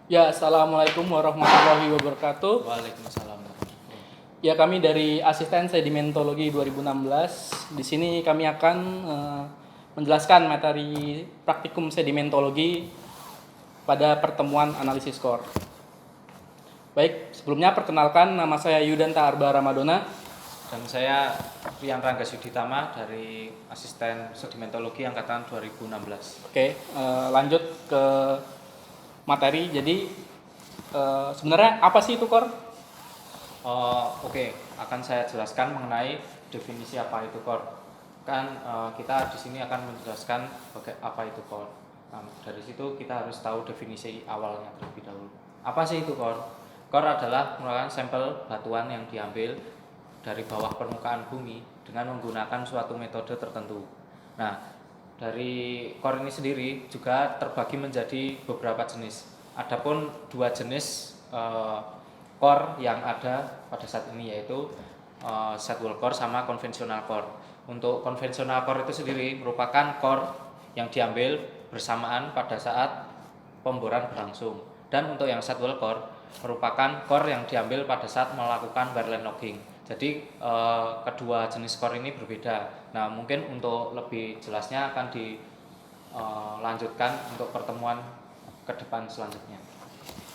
Ya, assalamualaikum warahmatullahi wabarakatuh. Waalaikumsalam. Ya, kami dari Asisten Sedimentologi 2016. Di sini kami akan menjelaskan materi praktikum sedimentologi pada pertemuan analisis core. Baik, sebelumnya perkenalkan, nama saya Yudanta Arba Ramadona. Dan saya Rian Rangga Suditama dari Asisten Sedimentologi Angkatan 2016. Oke, lanjut ke materi. Jadi sebenarnya apa sih itu core? Oke, akan saya jelaskan mengenai definisi apa itu core. Kan kita di sini akan menjelaskan apa itu core. Nah, dari situ kita harus tahu definisi awalnya terlebih dahulu. Apa sih itu core? Core adalah merupakan sampel batuan yang diambil dari bawah permukaan bumi dengan menggunakan suatu metode tertentu. Nah, dari core ini sendiri juga terbagi menjadi beberapa jenis. Adapun dua jenis core yang ada pada saat ini yaitu sidewall core sama konvensional core. Untuk konvensional core itu sendiri merupakan core yang diambil bersamaan pada saat pemboran berlangsung. Dan untuk yang sidewall core merupakan core yang diambil pada saat melakukan wireline logging. Jadi kedua jenis core ini berbeda. Nah, mungkin untuk lebih jelasnya akan dilanjutkan untuk pertemuan ke depan selanjutnya.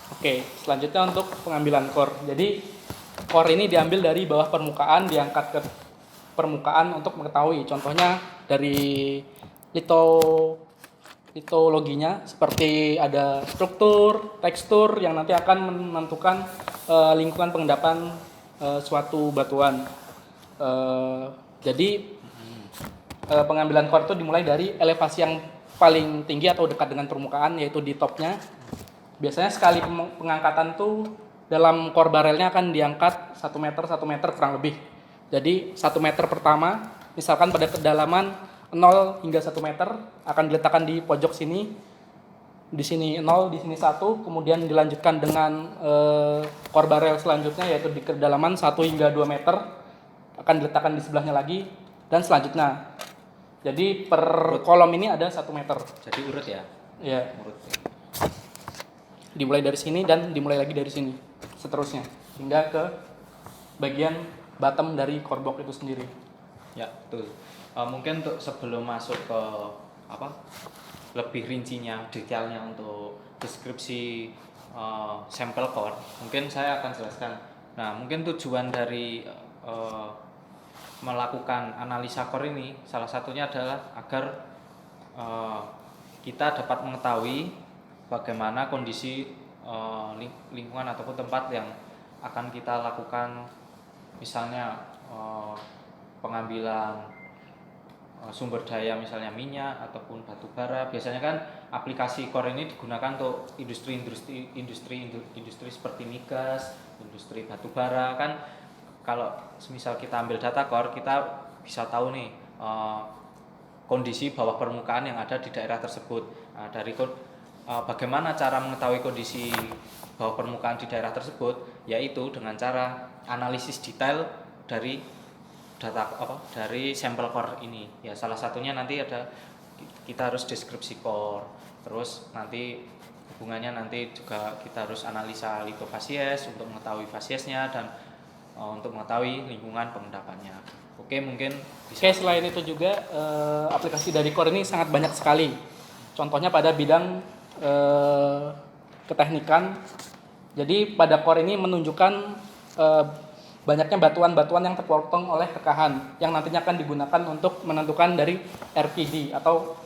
Oke, selanjutnya untuk pengambilan core. Jadi core ini diambil dari bawah permukaan, diangkat ke permukaan untuk mengetahui. Contohnya dari litologinya seperti ada struktur, tekstur yang nanti akan menentukan lingkungan pengendapan suatu batuan. Jadi pengambilan core itu dimulai dari elevasi yang paling tinggi atau dekat dengan permukaan, yaitu di topnya. Biasanya sekali pengangkatan tuh dalam core barrelnya akan diangkat 1 meter kurang lebih. Jadi 1 meter pertama, misalkan pada kedalaman 0 hingga 1 meter akan diletakkan di pojok sini. Di sini 0, di sini 1, kemudian dilanjutkan dengan core barrel selanjutnya yaitu di kedalaman 1 hingga 2 meter akan diletakkan di sebelahnya lagi dan selanjutnya. Jadi per kolom ini ada 1 meter. Jadi urut ya? Ya. Urut. Dimulai dari sini dan dimulai lagi dari sini. Seterusnya hingga ke bagian bottom dari core block itu sendiri. Ya, betul. Mungkin untuk sebelum masuk ke lebih rincinya, detailnya untuk deskripsi sampel core, mungkin saya akan jelaskan. Nah, mungkin tujuan dari melakukan analisa core ini salah satunya adalah agar kita dapat mengetahui bagaimana kondisi lingkungan ataupun tempat yang akan kita lakukan, misalnya pengambilan sumber daya misalnya minyak ataupun batu bara. Biasanya kan aplikasi core ini digunakan untuk industri seperti migas, industri batu bara. Kan kalau misal kita ambil data core, kita bisa tahu nih kondisi bawah permukaan yang ada di daerah tersebut. Nah, bagaimana cara mengetahui kondisi bawah permukaan di daerah tersebut, yaitu dengan cara analisis detail dari dari sampel core ini. Ya, salah satunya nanti ada kita harus deskripsi core. Terus nanti hubungannya nanti juga kita harus analisa litofasies untuk mengetahui fasiesnya dan untuk mengetahui lingkungan pengendapannya. Oke, mungkin bisa. Oke, selain itu juga aplikasi dari core ini sangat banyak sekali. Contohnya pada bidang keteknikan. Jadi pada core ini menunjukkan banyaknya batuan-batuan yang terpotong oleh rekahan yang nantinya akan digunakan untuk menentukan dari RPD atau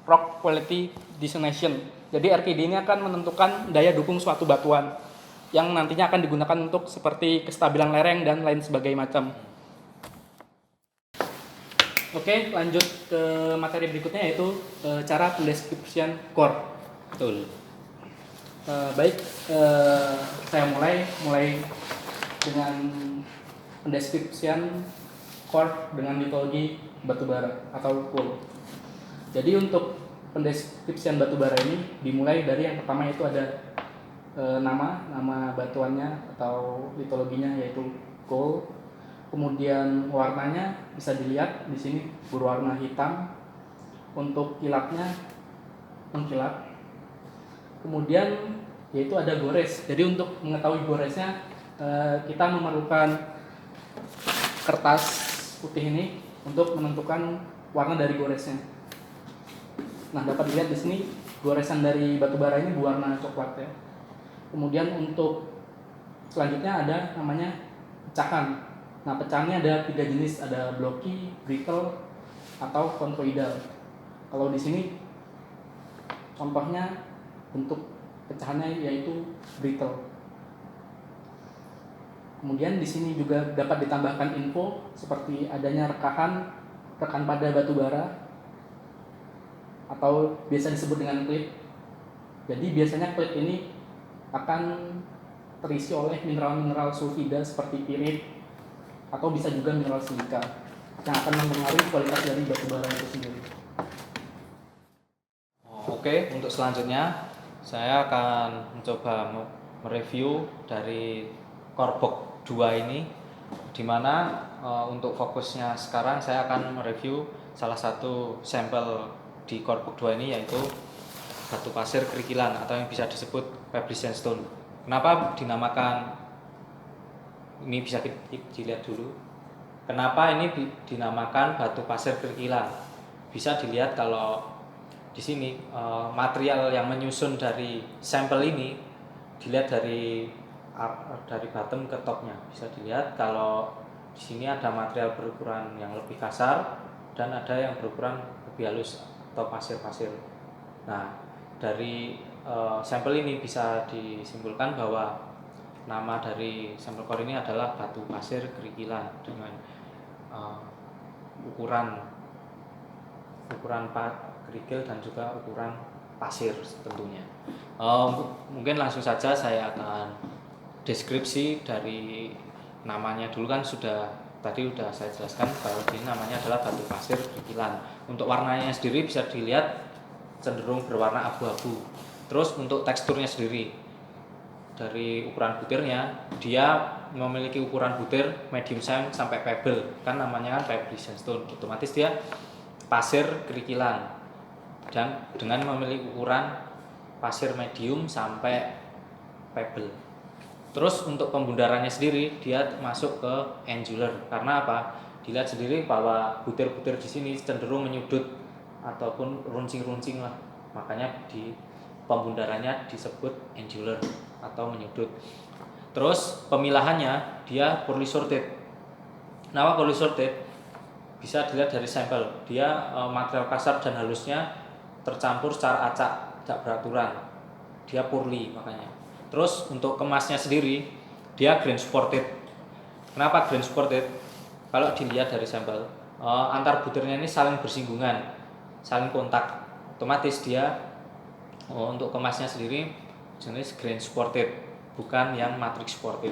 Rock Quality Designation. Jadi RPD ini akan menentukan daya dukung suatu batuan yang nantinya akan digunakan untuk seperti kestabilan lereng dan lain sebagainya macam. Oke, lanjut ke materi berikutnya yaitu cara pendeskripsian core. Betul. Baik, saya mulai dengan pendeskripsian core dengan litologi batubara atau coal. Jadi untuk pendeskripsian batubara ini dimulai dari yang pertama yaitu ada nama batuannya atau litologinya yaitu coal. Kemudian warnanya bisa dilihat di sini berwarna hitam. Untuk kilatnya mengkilap. Kemudian yaitu ada gores. Jadi untuk mengetahui goresnya kita memerlukan kertas putih ini untuk menentukan warna dari goresnya. Nah, dapat dilihat di sini goresan dari batu bara ini berwarna coklat ya. Kemudian untuk selanjutnya ada namanya pecahan. Nah, pecahannya ada 3 jenis, ada blocky, brittle, atau kontoidal. Kalau di sini contohnya bentuk pecahannya yaitu brittle. Kemudian di sini juga dapat ditambahkan info seperti adanya rekan pada batu bara atau biasa disebut dengan klit. Jadi biasanya klit ini akan terisi oleh mineral-mineral sulfida seperti pirit atau bisa juga mineral silika yang akan mempengaruhi kualitas dari batu bara itu sendiri. Oke, untuk selanjutnya saya akan mencoba mereview dari core box 2 ini, dimana untuk fokusnya sekarang saya akan mereview salah satu sampel di core box 2 ini, yaitu batu pasir kerikilan atau yang bisa disebut Pebbly Sandstone. Kenapa dinamakan ini, bisa dilihat dulu. Kenapa ini dinamakan batu pasir kerikilan? Bisa dilihat kalau di sini material yang menyusun dari sampel ini dilihat dari bottom ke topnya. Bisa dilihat kalau di sini ada material berukuran yang lebih kasar dan ada yang berukuran lebih halus atau pasir-pasir. Nah, dari sampel ini bisa disimpulkan bahwa nama dari sampel core ini adalah batu pasir kerikilan dengan ukuran kerikil dan juga ukuran pasir tentunya. Mungkin langsung saja saya akan deskripsi dari namanya dulu, kan tadi sudah saya jelaskan bahwa ini namanya adalah batu pasir kerikilan. Untuk warnanya sendiri bisa dilihat cenderung berwarna abu-abu. Terus untuk teksturnya sendiri, dari ukuran butirnya, dia memiliki ukuran butir medium size sampai pebble, kan namanya kan Pebbly Sandstone, otomatis dia pasir kerikilan dan dengan memiliki ukuran pasir medium sampai pebble. Terus untuk pembundarannya sendiri dia masuk ke angular. Karena apa? Dilihat sendiri bahwa butir-butir di sini cenderung menyudut ataupun runcing-runcing lah. Makanya di pembundarannya disebut angular atau menyudut. Terus pemilahannya dia poorly sorted. Kenapa poorly sorted? Bisa dilihat dari sampel. Dia material kasar dan halusnya tercampur secara acak, tidak beraturan. Dia poorly makanya. Terus untuk kemasnya sendiri dia grain supported. Kenapa grain supported? Kalau dilihat dari sampel, antar butirnya ini saling bersinggungan, saling kontak. Otomatis dia untuk kemasnya sendiri jenis grain supported, bukan yang matrix supported.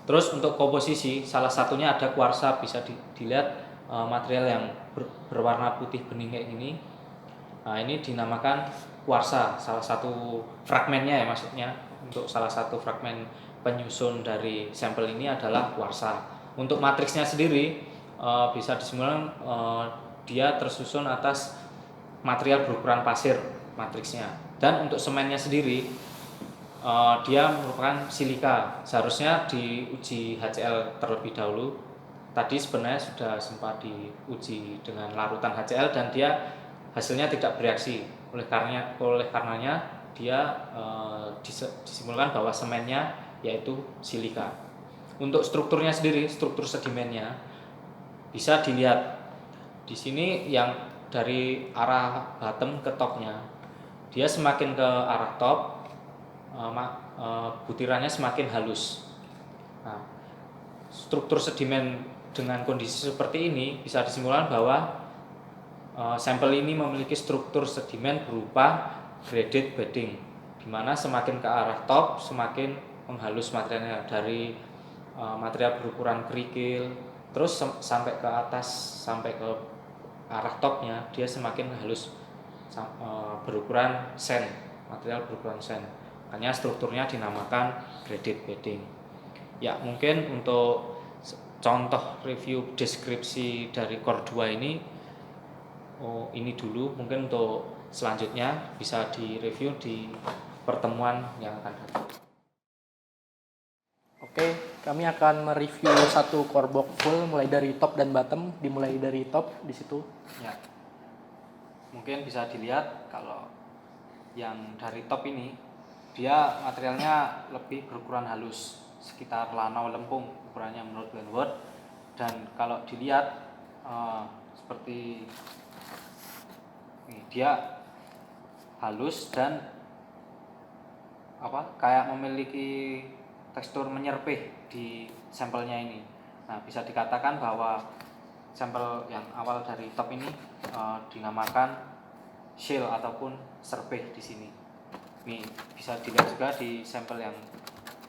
Terus untuk komposisi, salah satunya ada kuarsa. Bisa dilihat material yang berwarna putih bening kayak gini. Nah, ini dinamakan kuarsa, salah satu fragmennya ya, maksudnya untuk salah satu fragmen penyusun dari sampel ini adalah kuarsa. Untuk matriksnya sendiri bisa disimpulkan dia tersusun atas material berukuran pasir matriksnya. Dan untuk semennya sendiri dia merupakan silika. Seharusnya diuji HCl terlebih dahulu. Tadi sebenarnya sudah sempat diuji dengan larutan HCl dan dia hasilnya tidak bereaksi. Oleh karenanya dia disimpulkan bahwa semennya yaitu silika. Untuk strukturnya sendiri, struktur sedimennya bisa dilihat di sini yang dari arah bottom ke topnya. Dia semakin ke arah top, butirannya semakin halus. Nah, struktur sedimen dengan kondisi seperti ini bisa disimpulkan bahwa sampel ini memiliki struktur sedimen berupa graded bedding, di mana semakin ke arah top semakin menghalus materialnya, dari material berukuran kerikil terus sampai ke atas, sampai ke arah topnya dia semakin halus, berukuran sand, material berukuran sand. Makanya strukturnya dinamakan graded bedding. Ya, mungkin untuk contoh review deskripsi dari core 2 ini dulu. Mungkin untuk selanjutnya bisa direview di pertemuan yang akan datang. Oke, kami akan mereview satu core box full mulai dari top dan bottom. Dimulai dari top di situ. Ya, mungkin bisa dilihat kalau yang dari top ini dia materialnya lebih berukuran halus, sekitar lanau lempung ukurannya menurut Glenwood. Dan kalau dilihat seperti ini, dia halus dan kayak memiliki tekstur menyerpih di sampelnya ini. Nah, bisa dikatakan bahwa sampel yang awal dari top ini dinamakan shell ataupun serpih di sini. Ini bisa dilihat juga di sampel yang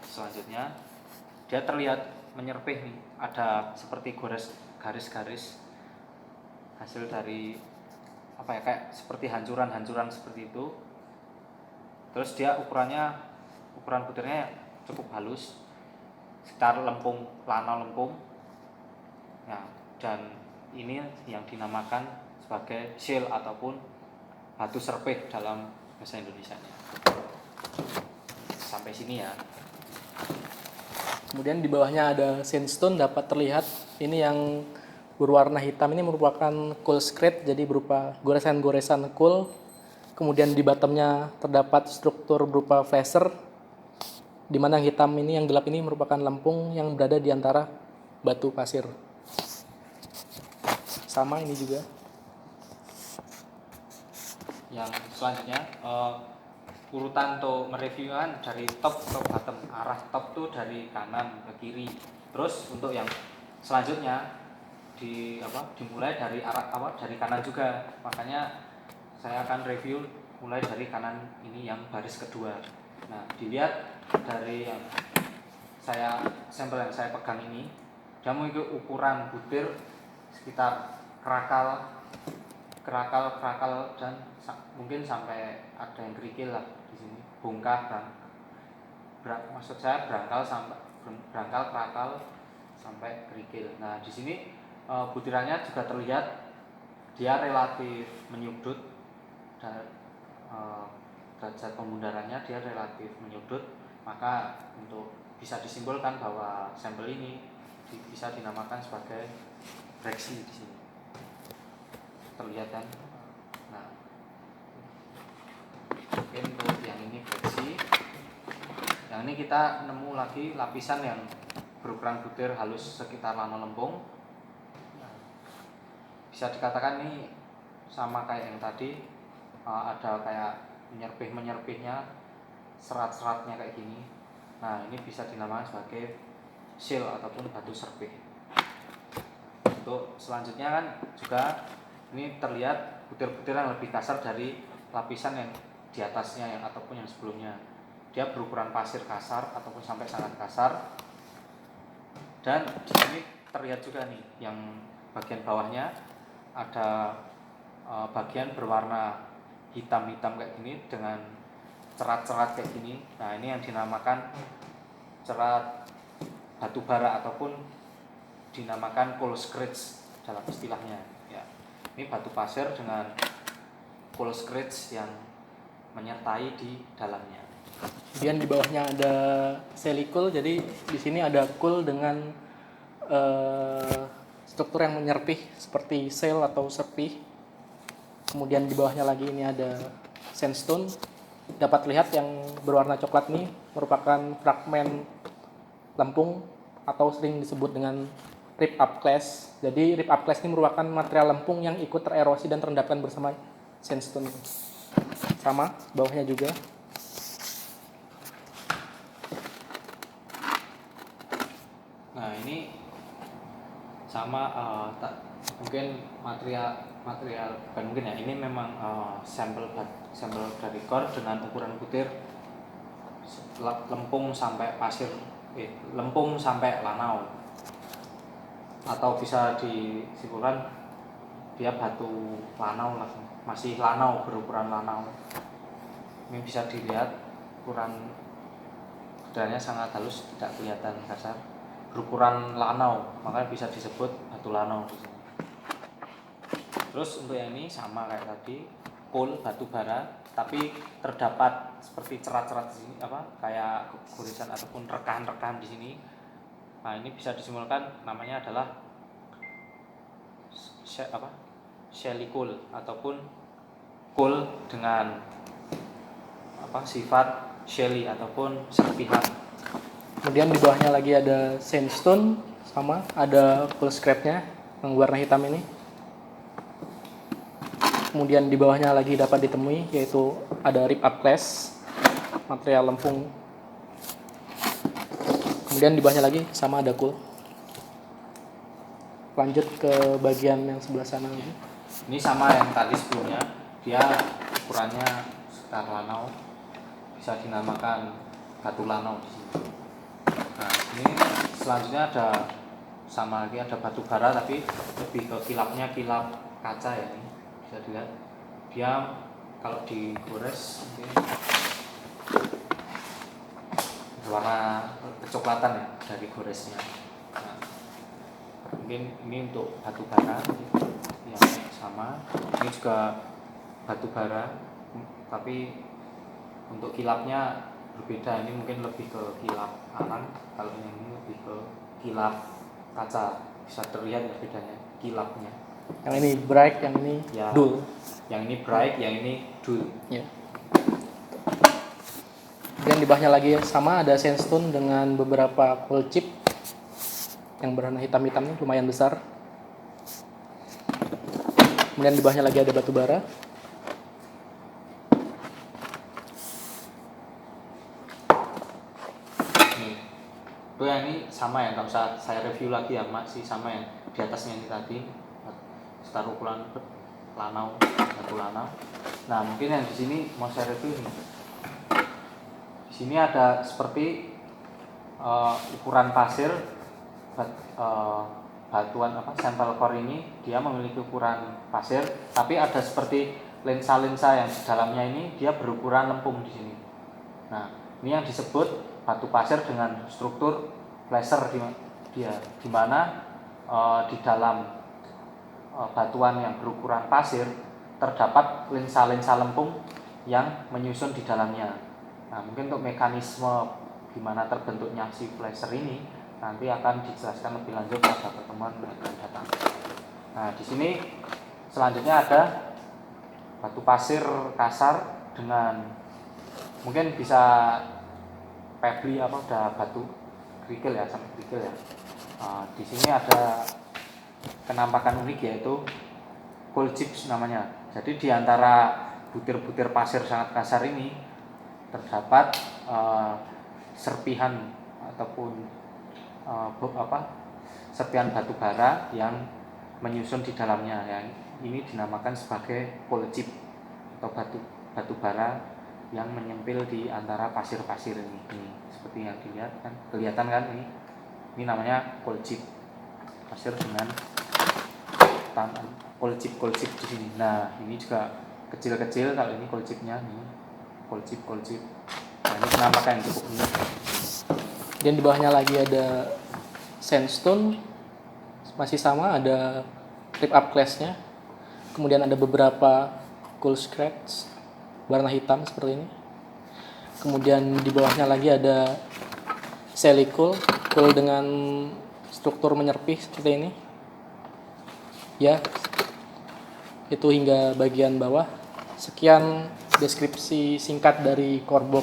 selanjutnya. Dia terlihat menyerpih nih, ada seperti garis-garis hasil dari kayak seperti hancuran-hancuran seperti itu. Terus dia ukuran butirnya cukup halus, sekitar lanau lempung. Nah, dan ini yang dinamakan sebagai shell ataupun batu serpih dalam bahasa Indonesianya. Sampai sini ya. Kemudian di bawahnya ada sandstone, dapat terlihat ini yang berwarna hitam ini merupakan coal scrap, jadi berupa goresan-goresan coal. Kemudian di bottomnya terdapat struktur berupa flasher, di mana yang hitam ini, yang gelap ini merupakan lempung yang berada di antara batu pasir. Sama ini juga. Yang selanjutnya urutan untuk mereviewkan dari top ke bottom. Arah top tuh dari kanan ke kiri. Terus untuk yang selanjutnya dimulai dari dari kanan juga. Makanya saya akan review mulai dari kanan ini yang baris kedua. Nah, dilihat dari yang sampel yang saya pegang ini, dia memiliki ukuran butir sekitar kerakal dan mungkin sampai ada yang kerikil lah di sini, bongkah maksud saya berangkal kerakal sampai kerikil. Nah, di sini butirannya juga terlihat dia relatif menyudut dan derajat pemundarannya dia relatif menyudut, maka untuk bisa disimpulkan bahwa sampel ini bisa dinamakan sebagai breksi di sini. Terlihat kan? Nah, mungkin untuk yang ini breksi. Yang ini kita nemu lagi lapisan yang berukuran butir halus sekitar lanau lempung. Nah, bisa dikatakan ini sama kayak yang tadi, ada kayak menyerpihnya, serat-seratnya kayak gini. Nah, ini bisa dinamakan sebagai shell ataupun batu serpih. Untuk selanjutnya kan juga ini terlihat butir-butir yang lebih kasar dari lapisan yang di atasnya ataupun yang sebelumnya. Dia berukuran pasir kasar ataupun sampai sangat kasar. Dan di sini terlihat juga nih yang bagian bawahnya ada bagian berwarna hitam-hitam kayak gini dengan cerat-cerat kayak gini. Nah, ini yang dinamakan cerat batu bara ataupun dinamakan coal scratch dalam istilahnya. Ya, ini batu pasir dengan coal scratch yang menyertai di dalamnya. Kemudian di bawahnya ada silicol, jadi di sini ada coal dengan struktur yang menyerpih seperti shell atau serpih. Kemudian di bawahnya lagi ini ada sandstone. Dapat lihat yang berwarna coklat ini merupakan fragmen lempung atau sering disebut dengan rip up class. Jadi rip up class ini merupakan material lempung yang ikut tererosi dan terendapkan bersama sandstone. Sama bawahnya juga. Nah, ini sama mungkin material bukan mungkin ya, ini memang sampel dari core dengan ukuran butir lempung sampai lanau, atau bisa disimpulkan dia batu lanau langsung, masih lanau, berukuran lanau. Ini bisa dilihat ukuran butirnya sangat halus, tidak kelihatan kasar, berukuran lanau, makanya bisa disebut batu lanau. Terus untuk yang ini sama kayak tadi, coal batu bara, tapi terdapat seperti cerat-cerat di sini kayak gorisan ataupun rekahan-rekahan di sini. Nah, ini bisa disimpulkan namanya adalah shelly coal ataupun coal dengan sifat shelly ataupun serpihan. Kemudian di bawahnya lagi ada sandstone, sama ada coal scrap-nya yang warna hitam ini. Kemudian di bawahnya lagi dapat ditemui yaitu ada rip up class, material lempung. Kemudian di bawahnya lagi sama ada coal. Lanjut ke bagian yang sebelah sana lagi. Ini sama yang tadi sebelumnya, dia ukurannya sekitar lanau, bisa dinamakan batu lanau di sini. Nah, ini selanjutnya ada sama lagi, ada batu bara tapi lebih ke kilapnya kilap kaca ya. Ini bisa dilihat dia kalau digores mungkin warna kecoklatan ya dari goresnya. Nah, mungkin ini untuk batu bara yang sama, ini juga batu bara tapi untuk kilapnya berbeda. Ini mungkin lebih ke kilap arang, kalau yang ini lebih ke kilap kaca. Bisa terlihat ya bedanya kilapnya. Yang ini bright, yang ini Ya, dull. yang ini bright, yang ini dull. Ya. Dan di bawahnya lagi sama ada sandstone dengan beberapa coal chip yang berwarna hitam-hitam ini lumayan besar. Kemudian di bawahnya lagi ada batu bara. Itu yang ini sama ya, nggak usah saya review lagi ya, masih sama yang di atasnya ini tadi, setar ukuran lanau, batu lanau. Nah, mungkin yang di sini mau saya review nih. Di sini ada seperti ukuran pasir, batuan sampel core ini dia memiliki ukuran pasir, tapi ada seperti lensa-lensa yang di dalamnya ini dia berukuran lempung di sini. Nah, ini yang disebut batu pasir dengan struktur laser di mana di dalam batuan yang berukuran pasir terdapat lensa-lensa lempung yang menyusun di dalamnya. Nah, mungkin untuk mekanisme gimana terbentuknya si laser ini nanti akan dijelaskan lebih lanjut pada pertemuan yang akan datang. Nah, di sini selanjutnya ada batu pasir kasar dengan mungkin bisa pebble udah batu kerikil ya, sampai kerikil ya. Di sini ada penampakan unik yaitu coal chips namanya. Jadi di antara butir-butir pasir sangat kasar ini terdapat serpihan ataupun serpihan batu bara yang menyusun di dalamnya. Yang ini dinamakan sebagai coal chip atau batu bara yang menyempil di antara pasir-pasir ini. Seperti yang dilihat kan, kelihatan kan ini namanya coal chip, pasir dengan coal chip di sini. Nah, ini juga kecil-kecil, kalau ini coal chipnya nih, coal chip. Nah, ini penampakan yang cukup unik. Dan di bawahnya lagi ada sandstone, masih sama ada rip up class-nya. Kemudian ada beberapa coal scratch warna hitam seperti ini. Kemudian di bawahnya lagi ada shelly coal dengan struktur menyerpih seperti ini. Ya, itu hingga bagian bawah. Sekian deskripsi singkat dari Core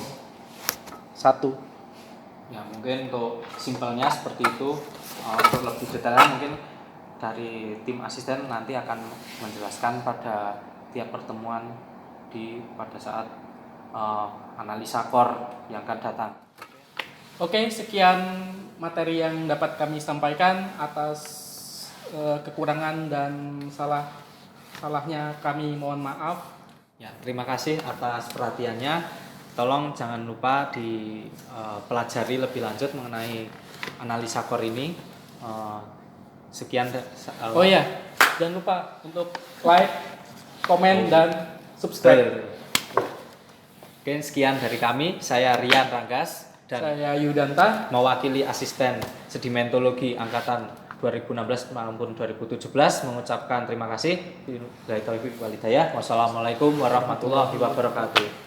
1. Ya, mungkin untuk simpelnya seperti itu. Untuk lebih detailnya mungkin dari tim asisten nanti akan menjelaskan pada tiap pertemuan pada saat analisa core yang akan datang. Oke, sekian materi yang dapat kami sampaikan. Atas kekurangan dan salahnya kami mohon maaf. Ya, terima kasih atas perhatiannya. Tolong jangan lupa dipelajari lebih lanjut mengenai analisa core ini. Sekian. Oh iya, jangan lupa untuk like, komen, dan subscribe. Oke, sekian dari kami. Saya Rian Ranggas dan saya Yudanta, mewakili asisten sedimentologi angkatan 2016 maupun 2017 mengucapkan terima kasih. Wassalamualaikum warahmatullahi wabarakatuh.